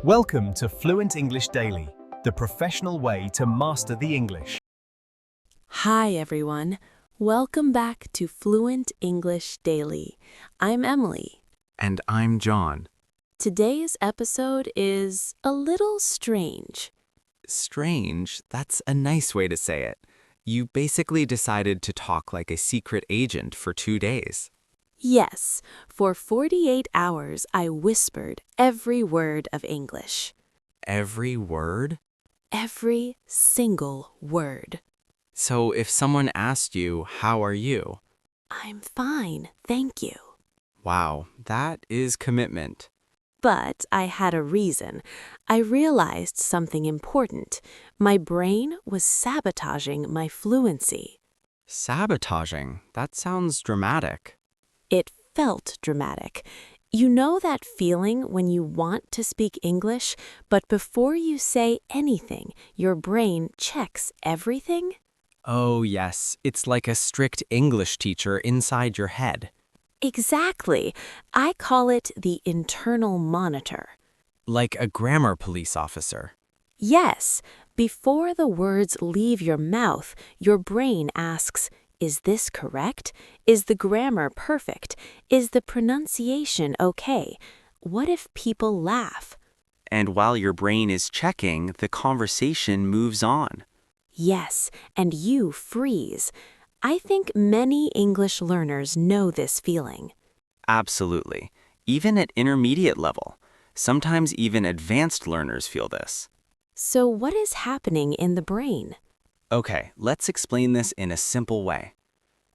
Welcome to Fluent English Daily, the professional way to master the English. Hi, everyone. Welcome back to Fluent English Daily. I'm Emily. And I'm John. Today's episode is a little strange. Strange, that's a nice way to say it. You basically decided to talk like a secret agent for 2 days. Yes, for 48 hours I whispered every word of English. Every word? Every single word. So if someone asked you, how are you? I'm fine, thank you. Wow, that is commitment. But I had a reason. I realized something important. My brain was sabotaging my fluency. Sabotaging, that sounds dramatic. It felt dramatic. You know that feeling when you want to speak English, but before you say anything, your brain checks everything? Oh yes, it's like a strict English teacher inside your head. Exactly. I call it the internal monitor. Like a grammar police officer. Yes, before the words leave your mouth, your brain asks, is this correct? Is the grammar perfect? Is the pronunciation okay? What if people laugh? And while your brain is checking, the conversation moves on. Yes, and you freeze. I think many English learners know this feeling. Absolutely. Even at intermediate level. Sometimes even advanced learners feel this. So what is happening in the brain? Okay, let's explain this in a simple way.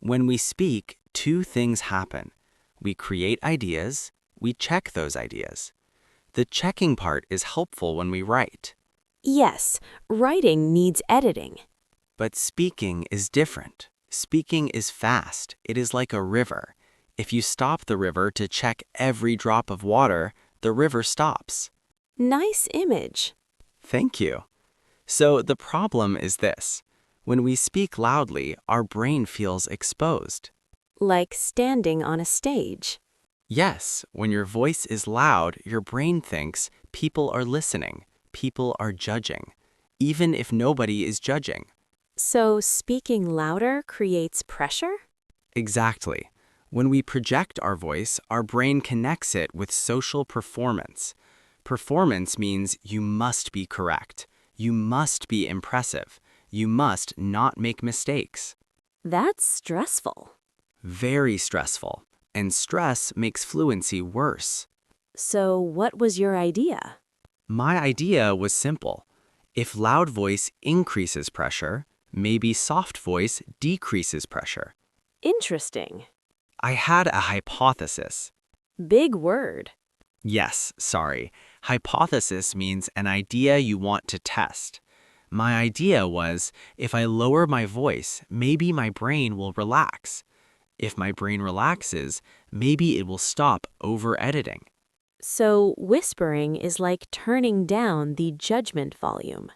When we speak, 2 things happen. We create ideas, we check those ideas. The checking part is helpful when we write. Yes, writing needs editing. But speaking is different. Speaking is fast. It is like a river. If you stop the river to check every drop of water, the river stops. Nice image. Thank you. So the problem is this. When we speak loudly, our brain feels exposed. Like standing on a stage. Yes, when your voice is loud, your brain thinks people are listening, people are judging, even if nobody is judging. So speaking louder creates pressure? Exactly. When we project our voice, our brain connects it with social performance. Performance means you must be correct. You must be impressive. You must not make mistakes. That's stressful. Very stressful. And stress makes fluency worse. So what was your idea? My idea was simple. If loud voice increases pressure, maybe soft voice decreases pressure. Interesting. I had a hypothesis. Big word. Yes, sorry. Hypothesis means an idea you want to test. My idea was, if I lower my voice, maybe my brain will relax. If my brain relaxes, maybe it will stop over-editing. So whispering is like turning down the judgment volume.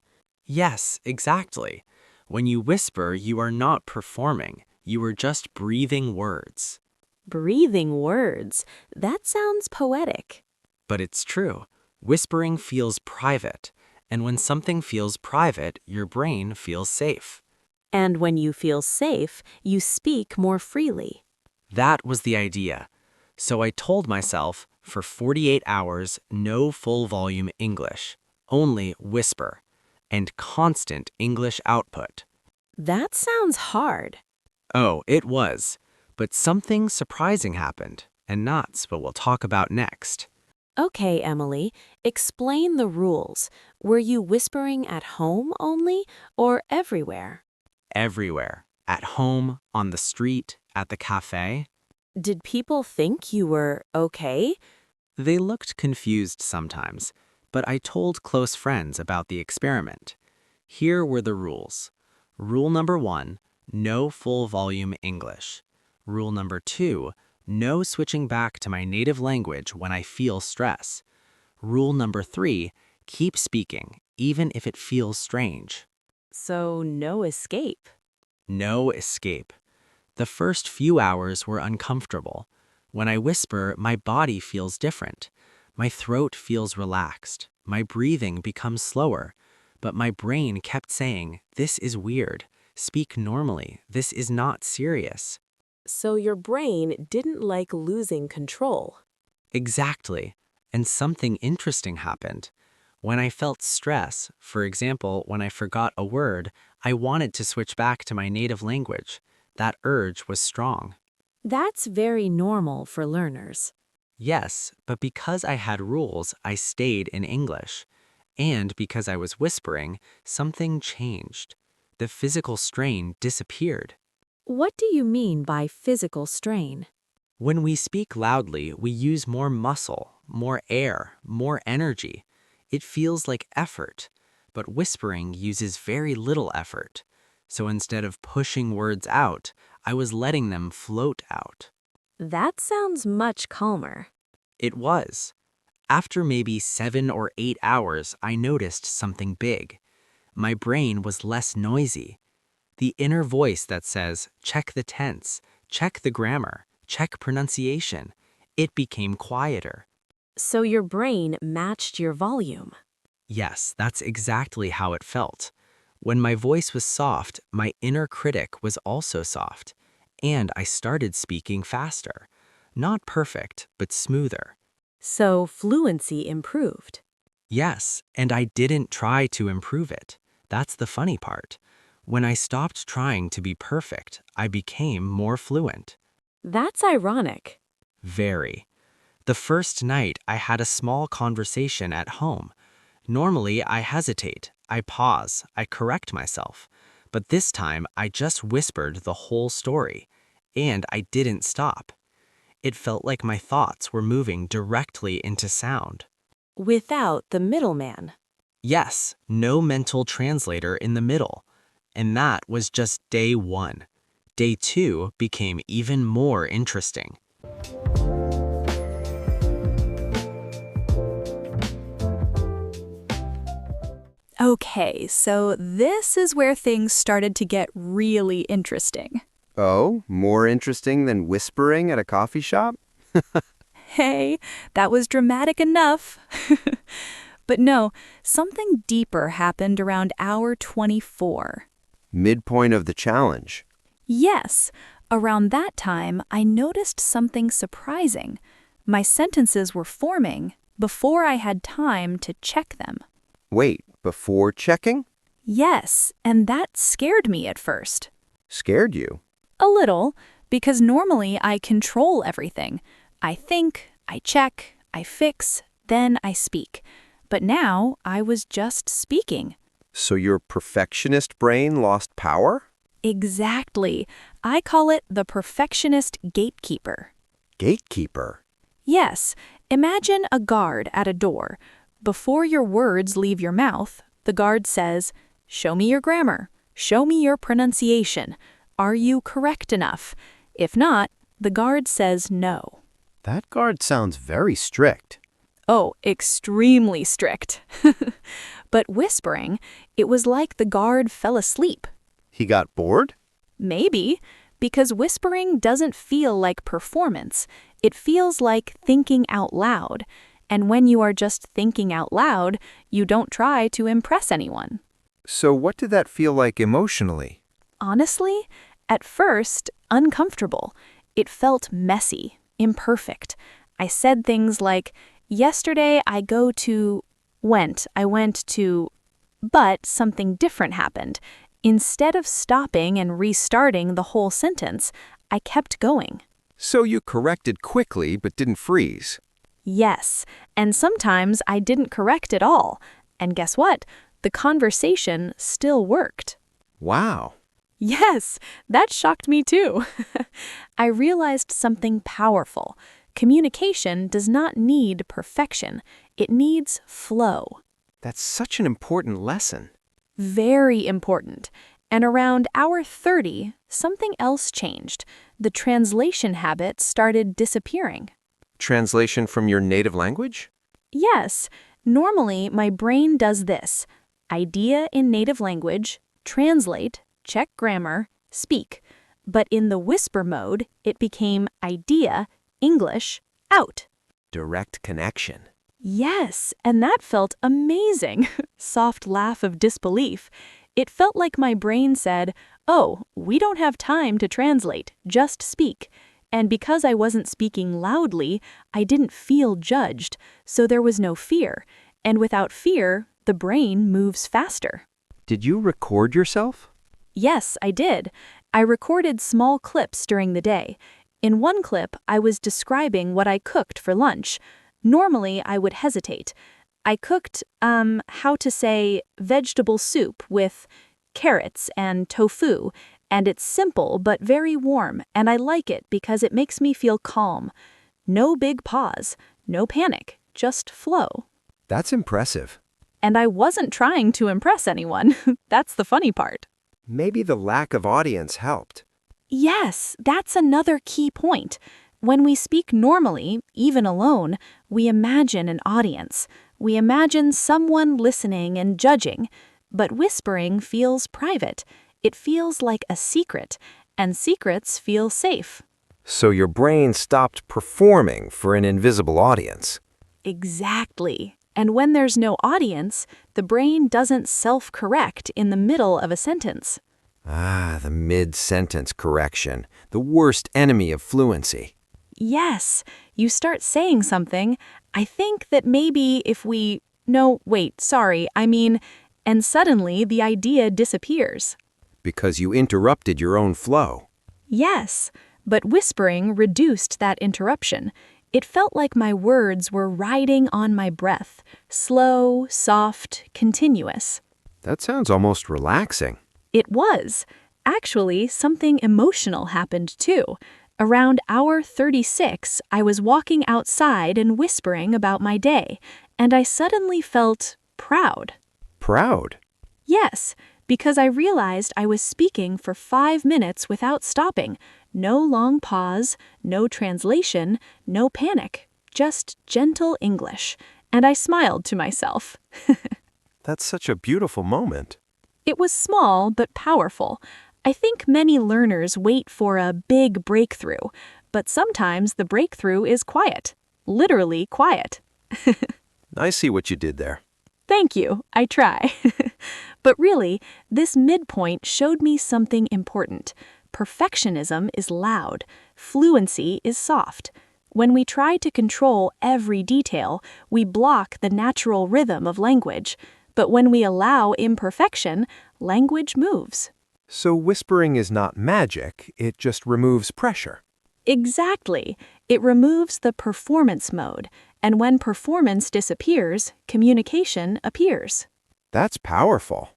Yes, exactly. When you whisper, you are not performing. You are just breathing words. Breathing words. That sounds poetic. But it's true. Whispering feels private. And when something feels private, your brain feels safe. And when you feel safe, you speak more freely. That was the idea. So I told myself, for 48 hours, no full volume English, only whisper, and constant English output. That sounds hard. Oh, it was. But something surprising happened, and that's what we'll talk about next. Okay, Emily, explain the rules. Were you whispering at home only or everywhere? Everywhere. At home, on the street, at the cafe. Did people think you were okay? They looked confused sometimes, but I told close friends about the experiment. Here were the rules. Rule number 1, no full volume English. Rule number 2, no switching back to my native language when I feel stress. Rule number 3, keep speaking, even if it feels strange. So no escape. No escape. The first few hours were uncomfortable. When I whisper, my body feels different. My throat feels relaxed. My breathing becomes slower, but my brain kept saying, "This is weird. Speak normally. This is not serious." So your brain didn't like losing control. Exactly. And something interesting happened. When I felt stress, for example, when I forgot a word, I wanted to switch back to my native language. That urge was strong. That's very normal for learners. Yes, but because I had rules, I stayed in English. And because I was whispering, something changed. The physical strain disappeared. What do you mean by physical strain? When we speak loudly, we use more muscle, more air, more energy. It feels like effort, but whispering uses very little effort. So instead of pushing words out, I was letting them float out. That sounds much calmer. It was. After maybe 7 or 8 hours, I noticed something big. My brain was less noisy. The inner voice that says, check the tense, check the grammar, check pronunciation, it became quieter. So your brain matched your volume. Yes, that's exactly how it felt. When my voice was soft, my inner critic was also soft, and I started speaking faster. Not perfect, but smoother. So fluency improved. Yes, and I didn't try to improve it. That's the funny part. When I stopped trying to be perfect, I became more fluent. That's ironic. Very. The first night, I had a small conversation at home. Normally, I hesitate, I pause, I correct myself. But this time, I just whispered the whole story. And I didn't stop. It felt like my thoughts were moving directly into sound. Without the middleman. Yes, no mental translator in the middle. And that was just day 1. Day 2 became even more interesting. Okay, so this is where things started to get really interesting. Oh, more interesting than whispering at a coffee shop? Hey, that was dramatic enough. But no, something deeper happened around hour 24. Midpoint of the challenge. Yes, around that time, I noticed something surprising. My sentences were forming before I had time to check them. Wait, before checking? Yes, and that scared me at first. Scared you? A little, because normally I control everything. I think, I check, I fix, then I speak. But now I was just speaking. So your perfectionist brain lost power? Exactly. I call it the perfectionist gatekeeper. Gatekeeper. Yes, imagine a guard at a door. Before your words leave your mouth, the guard says, "Show me your grammar. Show me your pronunciation. Are you correct enough?" If not, the guard says no. That guard sounds very strict. Oh, extremely strict. But whispering, it was like the guard fell asleep. He got bored? Maybe, because whispering doesn't feel like performance. It feels like thinking out loud. And when you are just thinking out loud, you don't try to impress anyone. So what did that feel like emotionally? Honestly, at first, uncomfortable. It felt messy, imperfect. I said things like, yesterday I went to, but something different happened. Instead of stopping and restarting the whole sentence, I kept going. So you corrected quickly but didn't freeze. Yes, and sometimes I didn't correct at all. And guess what? The conversation still worked. Wow. Yes, that shocked me too. I realized something powerful. Communication does not need perfection. It needs flow. That's such an important lesson. Very important. And around hour 30, something else changed. The translation habit started disappearing. Translation from your native language? Yes, normally my brain does this. Idea in native language, translate, check grammar, speak. But in the whisper mode, it became idea, English, out. Direct connection. Yes, and that felt amazing. Soft laugh of disbelief. It felt like my brain said, "Oh, we don't have time to translate, just speak." And because I wasn't speaking loudly, I didn't feel judged, so there was no fear. And without fear, the brain moves faster. Did you record yourself? Yes, I did. I recorded small clips during the day. In one clip, I was describing what I cooked for lunch. Normally, I would hesitate. I cooked, how to say, vegetable soup with carrots and tofu, and it's simple but very warm, and I like it because it makes me feel calm. No big pause, no panic, just flow. That's impressive. And I wasn't trying to impress anyone. That's the funny part. Maybe the lack of audience helped. Yes, that's another key point. When we speak normally, even alone, we imagine an audience. We imagine someone listening and judging. But whispering feels private. It feels like a secret, and secrets feel safe. So your brain stopped performing for an invisible audience. Exactly. And when there's no audience, the brain doesn't self-correct in the middle of a sentence. Ah, the mid-sentence correction, the worst enemy of fluency. Yes, you start saying something, I think that maybe if we... No, wait, sorry, I mean... And suddenly the idea disappears. Because you interrupted your own flow. Yes, but whispering reduced that interruption. It felt like my words were riding on my breath, slow, soft, continuous. That sounds almost relaxing. It was. Actually, something emotional happened too. Around hour 36, I was walking outside and whispering about my day, and I suddenly felt proud. Proud? Yes, because I realized I was speaking for 5 minutes without stopping. No long pause, no translation, no panic, just gentle English. And I smiled to myself. That's such a beautiful moment. It was small but powerful. I think many learners wait for a big breakthrough, but sometimes the breakthrough is quiet. Literally quiet. I see what you did there. Thank you, I try. But really, this midpoint showed me something important. Perfectionism is loud. Fluency is soft. When we try to control every detail, we block the natural rhythm of language. But when we allow imperfection, language moves. So whispering is not magic, it just removes pressure. Exactly. It removes the performance mode. And when performance disappears, communication appears. That's powerful.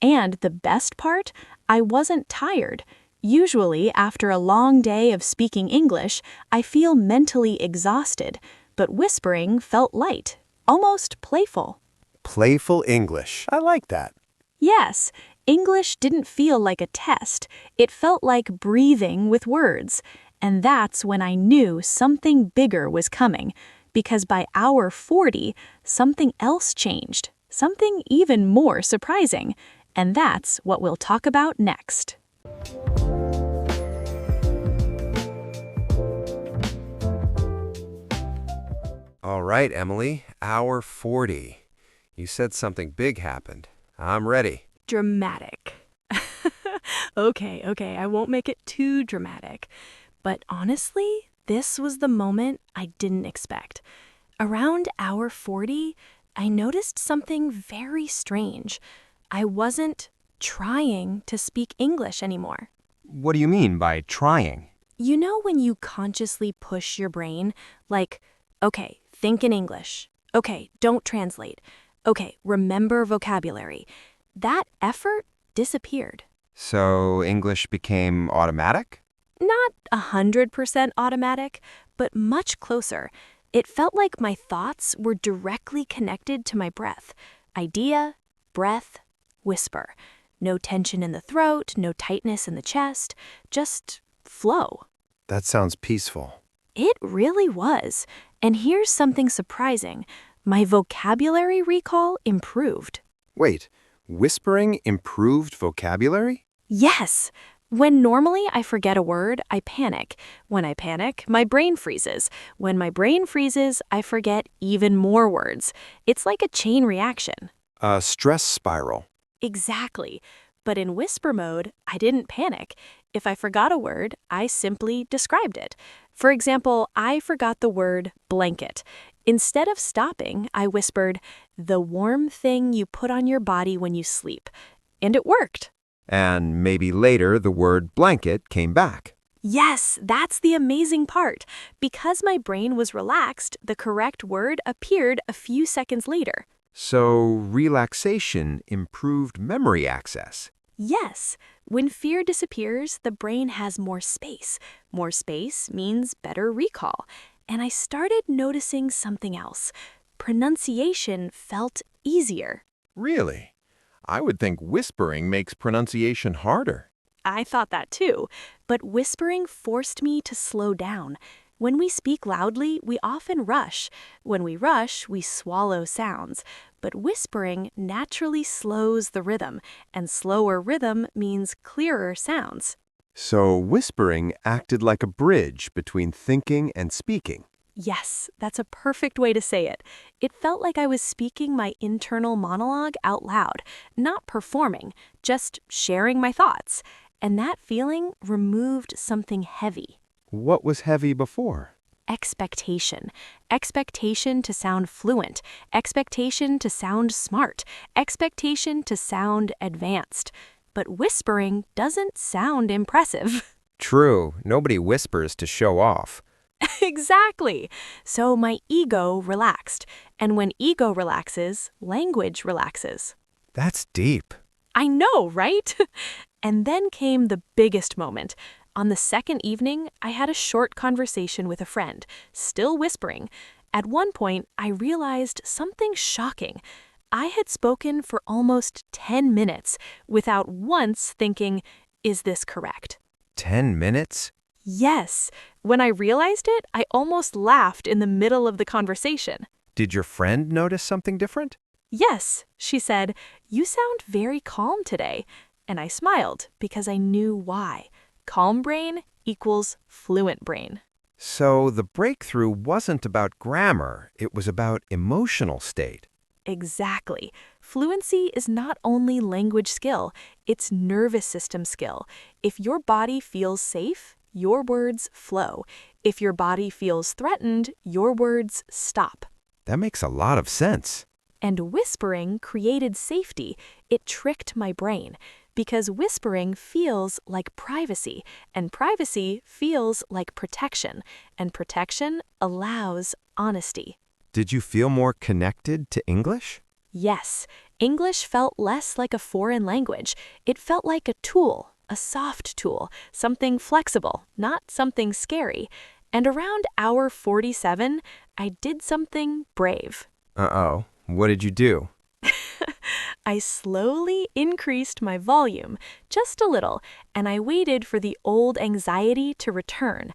And the best part, I wasn't tired. Usually, after a long day of speaking English, I feel mentally exhausted, but whispering felt light, almost playful. Playful English. I like that. Yes, English didn't feel like a test. It felt like breathing with words. And that's when I knew something bigger was coming. Because by hour 40, something else changed, something even more surprising. And that's what we'll talk about next. All right, Emily, hour 40. You said something big happened. I'm ready. Dramatic. Okay, I won't make it too dramatic. But honestly, this was the moment I didn't expect. Around hour 40, I noticed something very strange. I wasn't trying to speak English anymore. What do you mean by trying? You know when you consciously push your brain, like, okay, think in English. Okay, don't translate. Okay, remember vocabulary. That effort disappeared. So English became automatic? Not 100% automatic, but much closer. It felt like my thoughts were directly connected to my breath. Idea, breath, whisper. No tension in the throat, no tightness in the chest, just flow. That sounds peaceful. It really was. And here's something surprising. My vocabulary recall improved. Wait, whispering improved vocabulary? Yes, When normally I forget a word, I panic. When I panic, my brain freezes. When my brain freezes, I forget even more words. It's like a chain reaction. A stress spiral. Exactly. But in whisper mode, I didn't panic. If I forgot a word, I simply described it. For example, I forgot the word blanket. Instead of stopping, I whispered, "the warm thing you put on your body when you sleep." And it worked. And maybe later the word blanket came back. Yes, that's the amazing part. Because my brain was relaxed, the correct word appeared a few seconds later. So relaxation improved memory access. Yes, when fear disappears, the brain has more space. More space means better recall. And I started noticing something else. Pronunciation felt easier. Really? I would think whispering makes pronunciation harder. I thought that too, but whispering forced me to slow down. When we speak loudly, we often rush. When we rush, we swallow sounds. But whispering naturally slows the rhythm, and slower rhythm means clearer sounds. So whispering acted like a bridge between thinking and speaking. Yes, that's a perfect way to say it. It felt like I was speaking my internal monologue out loud, not performing, just sharing my thoughts. And that feeling removed something heavy. What was heavy before? Expectation. Expectation to sound fluent. Expectation to sound smart. Expectation to sound advanced. But whispering doesn't sound impressive. True, nobody whispers to show off. Exactly. So my ego relaxed. And when ego relaxes, language relaxes. That's deep. I know, right? And then came the biggest moment. On the second evening, I had a short conversation with a friend, still whispering. At one point, I realized something shocking. I had spoken for almost 10 minutes without once thinking, is this correct? 10 minutes? Yes. When I realized it, I almost laughed in the middle of the conversation. Did your friend notice something different? Yes, she said, "You sound very calm today." And I smiled because I knew why. Calm brain equals fluent brain. So the breakthrough wasn't about grammar, it was about emotional state. Exactly. Fluency is not only language skill, it's nervous system skill. If your body feels safe, your words flow. If your body feels threatened, your words stop. That makes a lot of sense. And whispering created safety. It tricked my brain. Because whispering feels like privacy, and privacy feels like protection, and protection allows honesty. Did you feel more connected to English? Yes, English felt less like a foreign language. It felt like a tool, a soft tool, something flexible, not something scary. And around hour 47, I did something brave. Uh-oh. What did you do? I slowly increased my volume, just a little, and I waited for the old anxiety to return.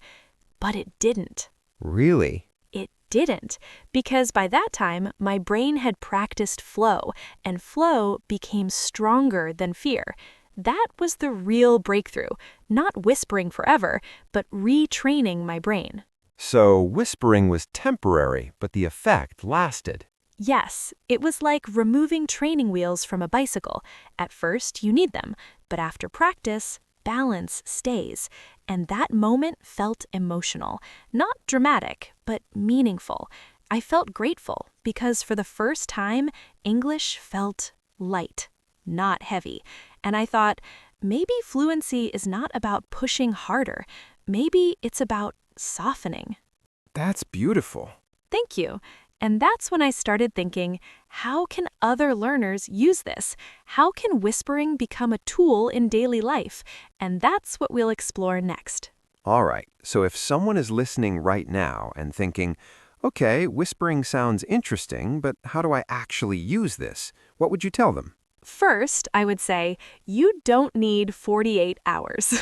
But it didn't. Really? It didn't, because by that time, my brain had practiced flow, and flow became stronger than fear. That was the real breakthrough, not whispering forever, but retraining my brain. So whispering was temporary, but the effect lasted. Yes, it was like removing training wheels from a bicycle. At first, you need them, but after practice, balance stays. And that moment felt emotional. Not dramatic, but meaningful. I felt grateful because for the first time, English felt light, not heavy. And I thought, maybe fluency is not about pushing harder. Maybe it's about softening. That's beautiful. Thank you. And that's when I started thinking, how can other learners use this? How can whispering become a tool in daily life? And that's what we'll explore next. All right, so if someone is listening right now and thinking, okay, whispering sounds interesting, but how do I actually use this? What would you tell them? First, I would say, you don't need 48 hours.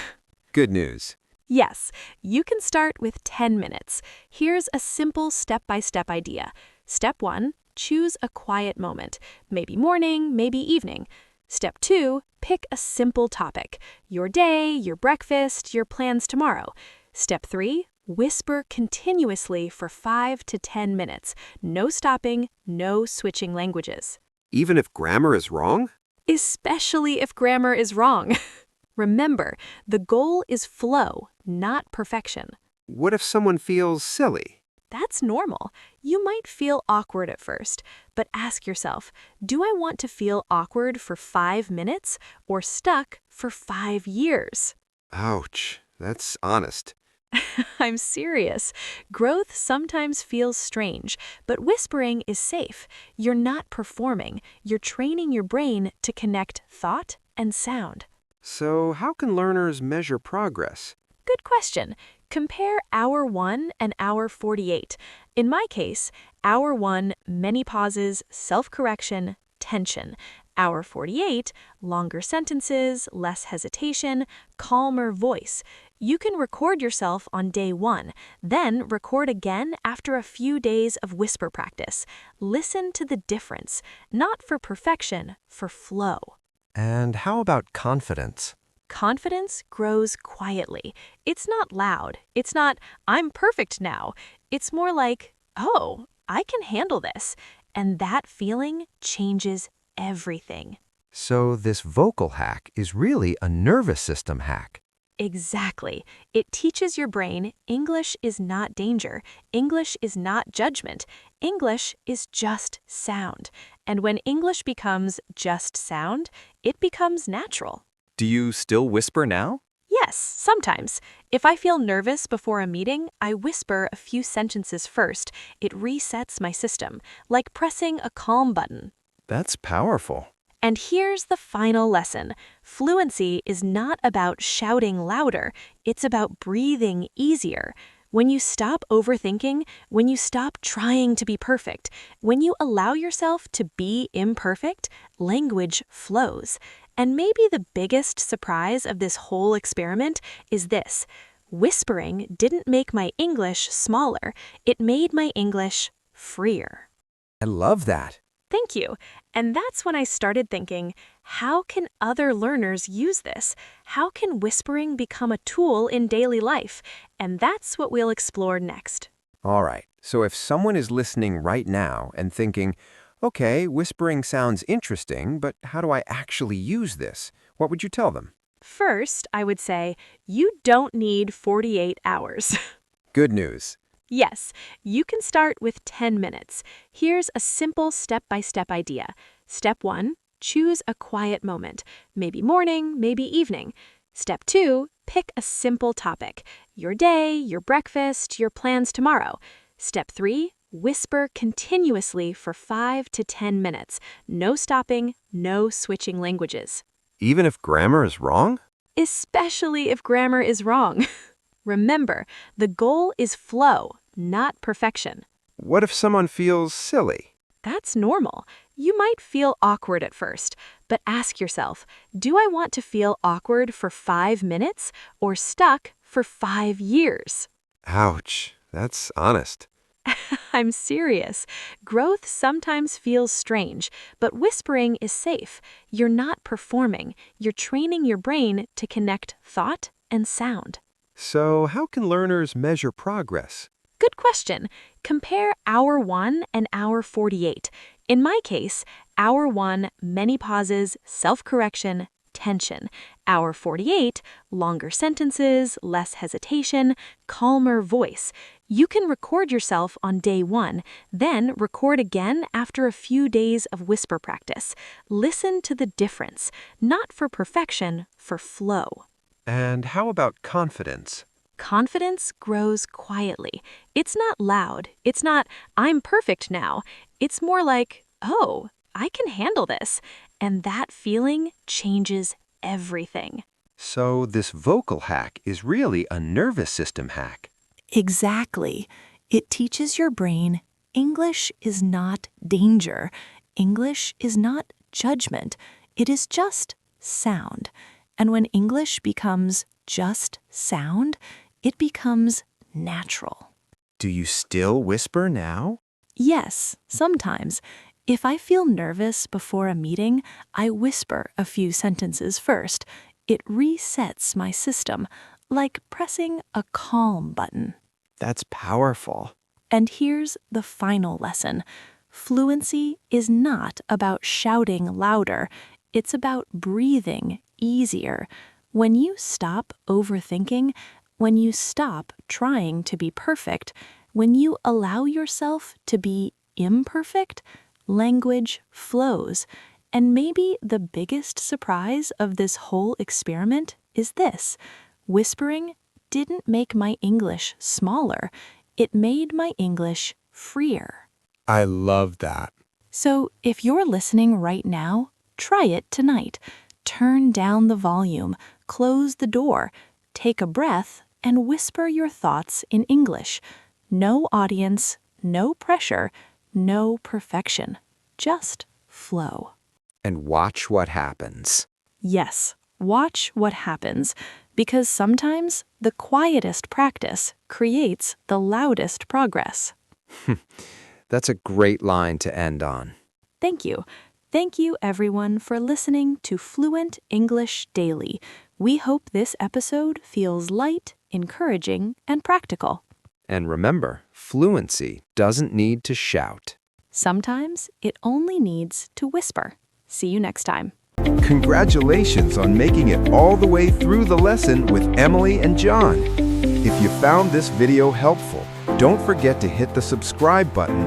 Good news. Yes, you can start with 10 minutes. Here's a simple step-by-step idea. Step 1, choose a quiet moment. Maybe morning, maybe evening. Step 2, pick a simple topic. Your day, your breakfast, your plans tomorrow. Step 3, whisper continuously for 5 to 10 minutes. No stopping, no switching languages. Even if grammar is wrong? Especially if grammar is wrong. Remember, the goal is flow, not perfection. What if someone feels silly? That's normal. You might feel awkward at first, but ask yourself, do I want to feel awkward for 5 minutes or stuck for 5 years? Ouch, that's honest. I'm serious. Growth sometimes feels strange, but whispering is safe. You're not performing. You're training your brain to connect thought and sound. So how can learners measure progress? Good question. Compare hour 1 and hour 48. In my case, hour 1, many pauses, self-correction, tension. Hour 48, longer sentences, less hesitation, calmer voice. You can record yourself on day 1, then record again after a few days of whisper practice. Listen to the difference, not for perfection, for flow. And how about confidence? Confidence grows quietly. It's not loud. It's not, I'm perfect now. It's more like, oh, I can handle this. And that feeling changes everything. So this vocal hack is really a nervous system hack. Exactly. It teaches your brain English is not danger. English is not judgment. English is just sound. And when English becomes just sound, it becomes natural. Do you still whisper now? Yes, sometimes. If I feel nervous before a meeting, I whisper a few sentences first. It resets my system, like pressing a calm button. That's powerful. And here's the final lesson. Fluency is not about shouting louder. It's about breathing easier. When you stop overthinking, when you stop trying to be perfect, when you allow yourself to be imperfect, language flows. And maybe the biggest surprise of this whole experiment is this. Whispering didn't make my English smaller. It made my English freer. I love that. Thank you. And that's when I started thinking, how can other learners use this? How can whispering become a tool in daily life? And that's what we'll explore next. All right, so if someone is listening right now and thinking, okay, whispering sounds interesting, but how do I actually use this? What would you tell them? First, I would say, you don't need 48 hours. Good news. Yes, you can start with 10 minutes. Here's a simple step-by-step idea. Step 1, choose a quiet moment. Maybe morning, maybe evening. Step 2, pick a simple topic. Your day, your breakfast, your plans tomorrow. Step 3, whisper continuously for 5 to 10 minutes. No stopping, no switching languages. Even if grammar is wrong? Especially if grammar is wrong. Remember, the goal is flow, not perfection. What if someone feels silly? That's normal. You might feel awkward at first, but ask yourself, do I want to feel awkward for 5 minutes or stuck for 5 years? Ouch, that's honest. I'm serious. Growth sometimes feels strange, but whispering is safe. You're not performing. You're training your brain to connect thought and sound. So how can learners measure progress? Good question. Compare hour 1 and hour 48. In my case, hour 1, many pauses, self-correction, tension. Hour 48, longer sentences, less hesitation, calmer voice. You can record yourself on day 1, then record again after a few days of whisper practice. Listen to the difference, not for perfection, for flow. And how about confidence? Confidence grows quietly. It's not loud. It's not, I'm perfect now. It's more like, oh, I can handle this. And that feeling changes everything. So this vocal hack is really a nervous system hack. Exactly. It teaches your brain English is not danger. English is not judgment. It is just sound. And when English becomes just sound, it becomes natural. Do you still whisper now? Yes, sometimes. If I feel nervous before a meeting, I whisper a few sentences first. It resets my system, like pressing a calm button. That's powerful. And here's the final lesson. Fluency is not about shouting louder. It's about breathing easier. When you stop overthinking, when you stop trying to be perfect, when you allow yourself to be imperfect, language flows. And maybe the biggest surprise of this whole experiment is this. Whispering didn't make my English smaller. It made my English freer. I love that. So if you're listening right now, try it tonight. Turn down the volume, close the door, take a breath, and whisper your thoughts in English. No audience, no pressure, no perfection. Just flow. And watch what happens. Yes, watch what happens, because sometimes the quietest practice creates the loudest progress. That's a great line to end on. Thank you. Thank you, everyone, for listening to Fluent English Daily. We hope this episode feels light, encouraging, and practical. And remember, fluency doesn't need to shout. Sometimes it only needs to whisper. See you next time. Congratulations on making it all the way through the lesson with Emily and John. If you found this video helpful, don't forget to hit the subscribe button